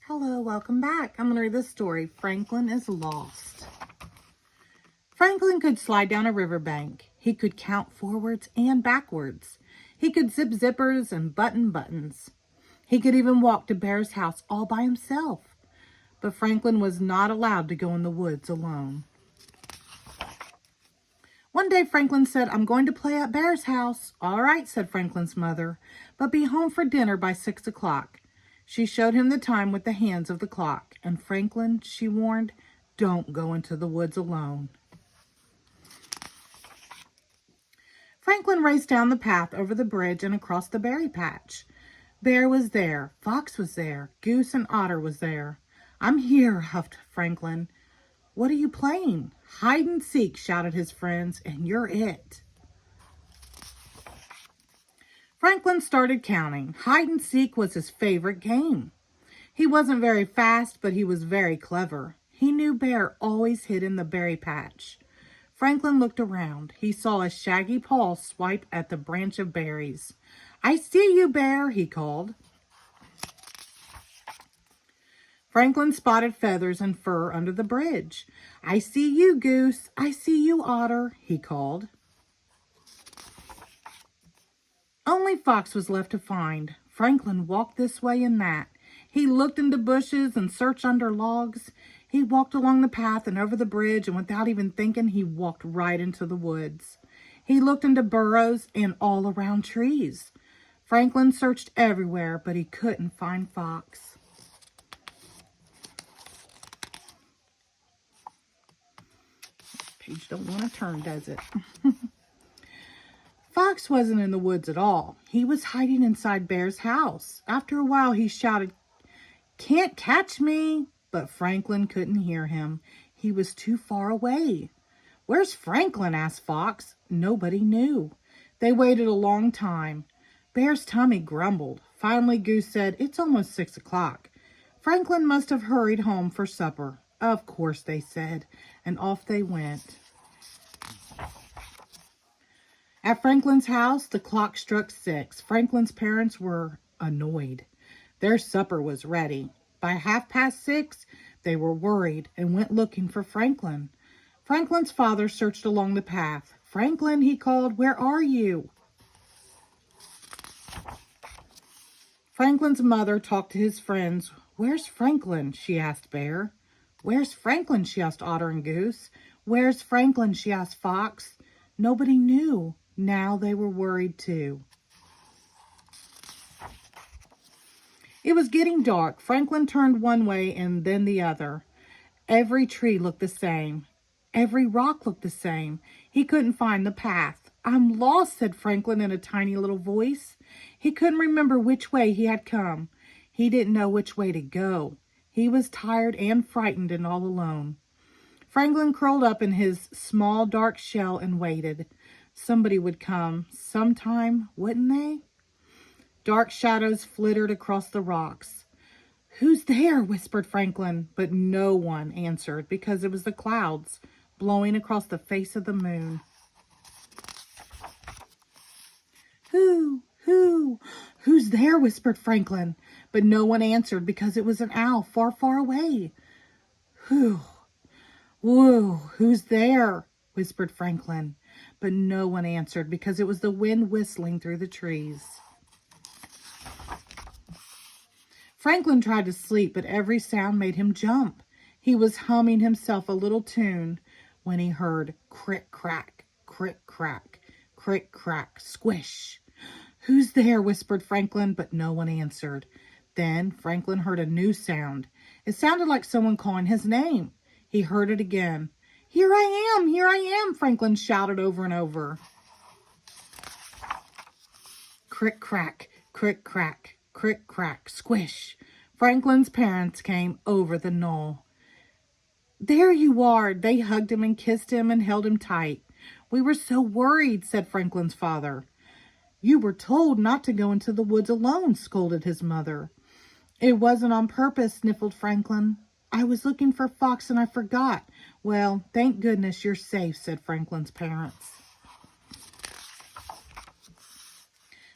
Hello, welcome back. I'm going to read this story. Franklin is lost. Franklin could slide down a riverbank. He could count forwards and backwards. He could zip zippers and button buttons. He could even walk to Bear's house all by himself. But Franklin was not allowed to go in the woods alone. One day Franklin said, "I'm going to play at Bear's house." "All right," said Franklin's mother, "but be home for dinner by 6 o'clock. She showed him the time with the hands of the clock. "And Franklin," she warned, "don't go into the woods alone." Franklin raced down the path over the bridge and across the berry patch. Bear was there. Fox was there. Goose and Otter was there. "I'm here," huffed Franklin. "What are you playing?" "Hide and seek," shouted his friends, "and you're it." Franklin started counting. Hide and seek was his favorite game. He wasn't very fast, but he was very clever. He knew Bear always hid in the berry patch. Franklin looked around. He saw a shaggy paw swipe at the branch of berries. "I see you, Bear," he called. Franklin spotted feathers and fur under the bridge. "I see you, Goose. I see you, Otter," he called. Only Fox was left to find. Franklin walked this way and that. He looked into bushes and searched under logs. He walked along the path and over the bridge, and without even thinking, he walked right into the woods. He looked into burrows and all around trees. Franklin searched everywhere, but he couldn't find Fox. Page don't want to turn, does it? Fox wasn't in the woods at all. He was hiding inside Bear's house. After a while, he shouted, "Can't catch me!" But Franklin couldn't hear him. He was too far away. "Where's Franklin?" asked Fox. Nobody knew. They waited a long time. Bear's tummy grumbled. Finally, Goose said, "It's almost 6 o'clock. Franklin must have hurried home for supper." "Of course," they said, and off they went. At Franklin's house, the clock struck 6. Franklin's parents were annoyed. Their supper was ready. By 6:30, they were worried and went looking for Franklin. Franklin's father searched along the path. "Franklin," he called, "where are you?" Franklin's mother talked to his friends. "Where's Franklin?" she asked Bear. "Where's Franklin?" she asked Otter and Goose. "Where's Franklin?" she asked Fox. Nobody knew. Now they were worried too. It was getting dark. Franklin turned one way and then the other. Every tree looked the same. Every rock looked the same. He couldn't find the path. "I'm lost," said Franklin in a tiny little voice. He couldn't remember which way he had come. He didn't know which way to go. He was tired and frightened and all alone. Franklin curled up in his small dark shell and waited. Somebody would come sometime, wouldn't they? Dark shadows flittered across the rocks. "Who's there?" whispered Franklin, but no one answered because it was the clouds blowing across the face of the moon. Who's there?" whispered Franklin, but no one answered because it was an owl far, far away. "Whew, whoa, who's there?" whispered Franklin, but no one answered because it was the wind whistling through the trees. Franklin tried to sleep, but every sound made him jump. He was humming himself a little tune when he heard crick, crack, crick, crack, crick, crack, squish. "Who's there?" whispered Franklin, but no one answered. Then Franklin heard a new sound. It sounded like someone calling his name. He heard it again. "Here I am! Here I am!" Franklin shouted over and over. Crick, crack, crick, crack, crick, crack, squish. Franklin's parents came over the knoll. "There you are!" They hugged him and kissed him and held him tight. "We were so worried," said Franklin's father. "You were told not to go into the woods alone," scolded his mother. "It wasn't on purpose," sniffled Franklin. "I was looking for Fox and I forgot." "Well, thank goodness you're safe," said Franklin's parents.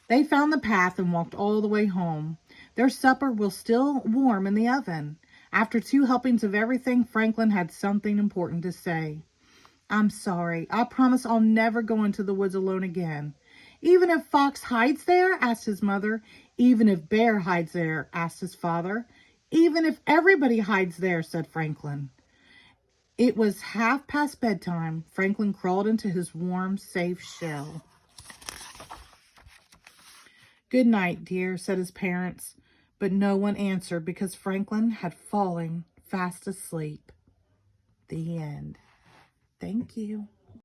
They found the path and walked all the way home. Their supper was still warm in the oven. After 2 helpings of everything, Franklin had something important to say. I'm sorry. I promise I'll never go into the woods alone again. Even if Fox hides there? Asked his mother. Even if Bear hides there? Asked his father. Even if everybody hides there? Said Franklin. It was 1/2 past bedtime. Franklin crawled into his warm, safe shell. Good night, dear, said his parents, but no one answered because Franklin had fallen fast asleep. The end. Thank you.